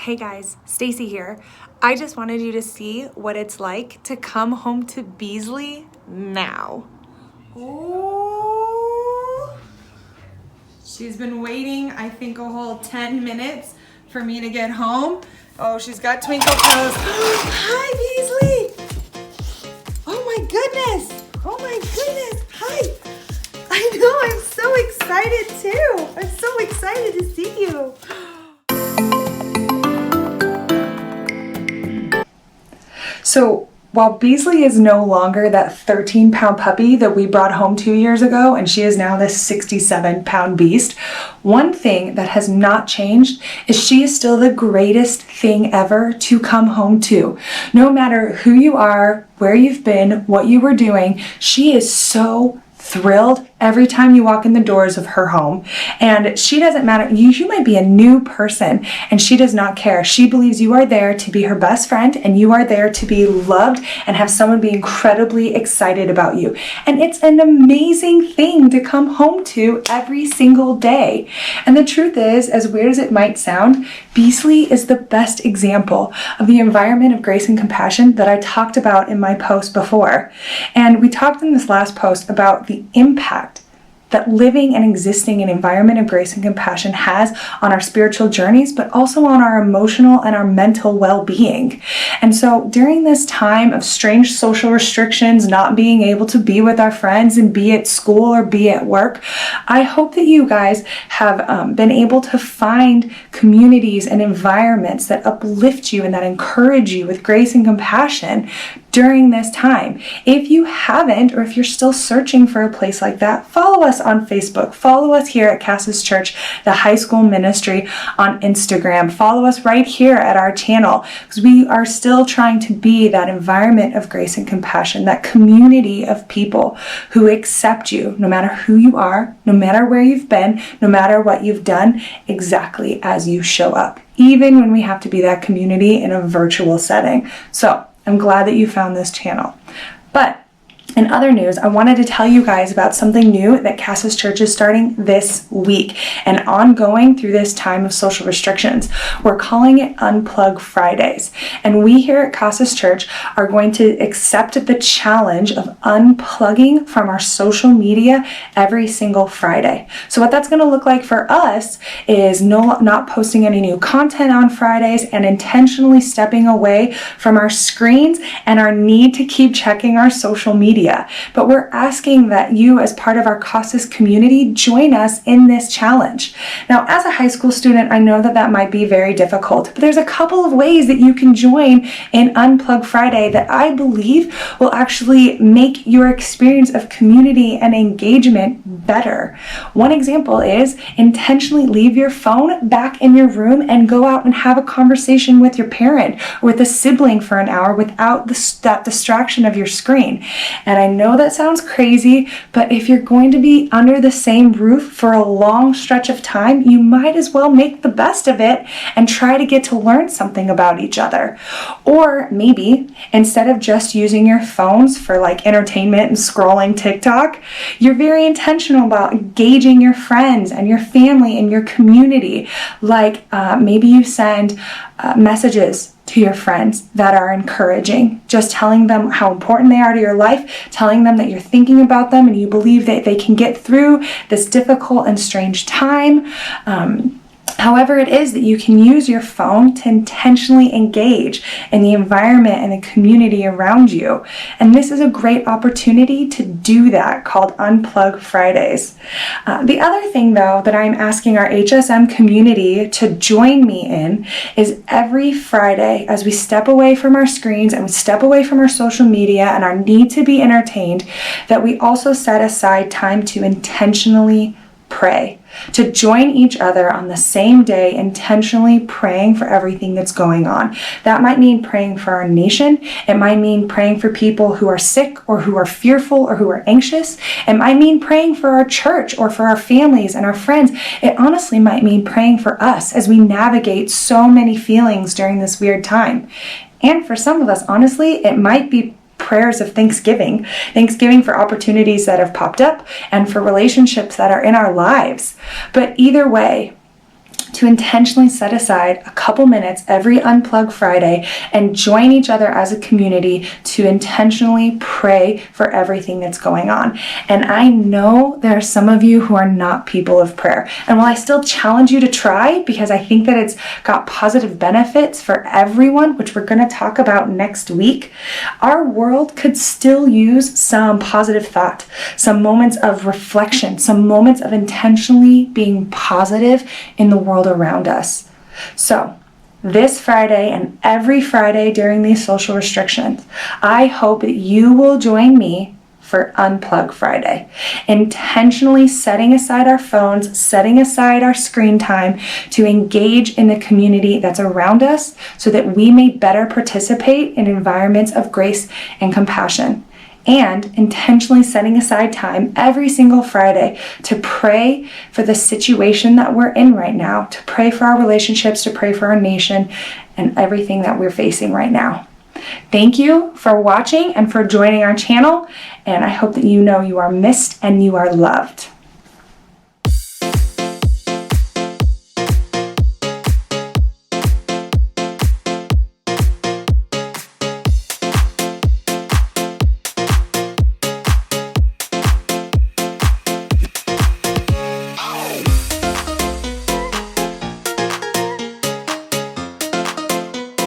Hey guys, Stacy here. I just wanted you to see what it's like to come home to Beasley now. Ooh. She's been waiting, I think, a whole 10 minutes for me to get home. Oh, she's got twinkle toes. Hi, Beasley. Oh my goodness. Oh my goodness. Hi. I know, I'm so excited too. I'm so excited to see you. So while Beasley is no longer that 13-pound puppy that we brought home 2 years ago, and she is now this 67-pound beast, one thing that has not changed is she is still the greatest thing ever to come home to. No matter who you are, where you've been, what you were doing, she is so thrilled every time you walk in the doors of her home. And she doesn't matter, you might be a new person and she does not care. She believes you are there to be her best friend and you are there to be loved and have someone be incredibly excited about you. And it's an amazing thing to come home to every single day. And the truth is, as weird as it might sound, Beasley is the best example of the environment of grace and compassion that I talked about in my post before. And we talked in this last post about the impact that living and existing in an environment of grace and compassion has on our spiritual journeys, but also on our emotional and our mental well-being. And so during this time of strange social restrictions, not being able to be with our friends and be at school or be at work, I hope that you guys have been able to find communities and environments that uplift you and that encourage you with grace and compassion during this time. If you haven't, or if you're still searching for a place like that, follow us on Facebook. Follow us here at Cassis Church, the high school ministry, on Instagram. Follow us right here at our channel, because we are still trying to be that environment of grace and compassion, that community of people who accept you, no matter who you are, no matter where you've been, no matter what you've done, exactly as you show up, even when we have to be that community in a virtual setting. So I'm glad that you found this channel. But in other news, I wanted to tell you guys about something new that Cassis Church is starting this week and ongoing through this time of social restrictions. We're calling it UnPlug Fridays. And we here at Cassis Church are going to accept the challenge of unplugging from our social media every single Friday. So what that's going to look like for us is not posting any new content on Fridays and intentionally stepping away from our screens and our need to keep checking our social media. But we're asking that you, as part of our Cassis community, join us in this challenge. Now, as a high school student, I know that might be very difficult, but there's a couple of ways that you can join in UnPlug Friday that I believe will actually make your experience of community and engagement better. One example is intentionally leave your phone back in your room and go out and have a conversation with your parent or with a sibling for an hour without that distraction of your screen. And I know that sounds crazy, but if you're going to be under the same roof for a long stretch of time, you might as well make the best of it and try to get to learn something about each other. Or maybe instead of just using your phones for like entertainment and scrolling TikTok, you're very intentional about engaging your friends and your family and your community. Like maybe you send messages to your friends that are encouraging, just telling them how important they are to your life, telling them that you're thinking about them and you believe that they can get through this difficult and strange time. However it is that you can use your phone to intentionally engage in the environment and the community around you. And this is a great opportunity to do that, called UnPlug Fridays. The other thing, though, that I'm asking our HSM community to join me in is every Friday, as we step away from our screens and we step away from our social media and our need to be entertained, that we also set aside time to intentionally pray, to join each other on the same day, intentionally praying for everything that's going on. That might mean praying for our nation. It might mean praying for people who are sick or who are fearful or who are anxious. It might mean praying for our church or for our families and our friends. It honestly might mean praying for us as we navigate so many feelings during this weird time. And for some of us, honestly, it might be prayers of thanksgiving for opportunities that have popped up and for relationships that are in our lives. But either way, to intentionally set aside a couple minutes every UnPlug Friday and join each other as a community to intentionally pray for everything that's going on. And I know there are some of you who are not people of prayer. And while I still challenge you to try, because I think that it's got positive benefits for everyone, which we're going to talk about next week, our world could still use some positive thought, some moments of reflection, some moments of intentionally being positive in the world around us. So this Friday and every Friday during these social restrictions, I hope that you will join me for UnPlug Friday, intentionally setting aside our phones, setting aside our screen time to engage in the community that's around us so that we may better participate in environments of grace and compassion. And intentionally setting aside time every single Friday to pray for the situation that we're in right now, to pray for our relationships, to pray for our nation, and everything that we're facing right now. Thank you for watching and for joining our channel, and I hope that you know you are missed and you are loved.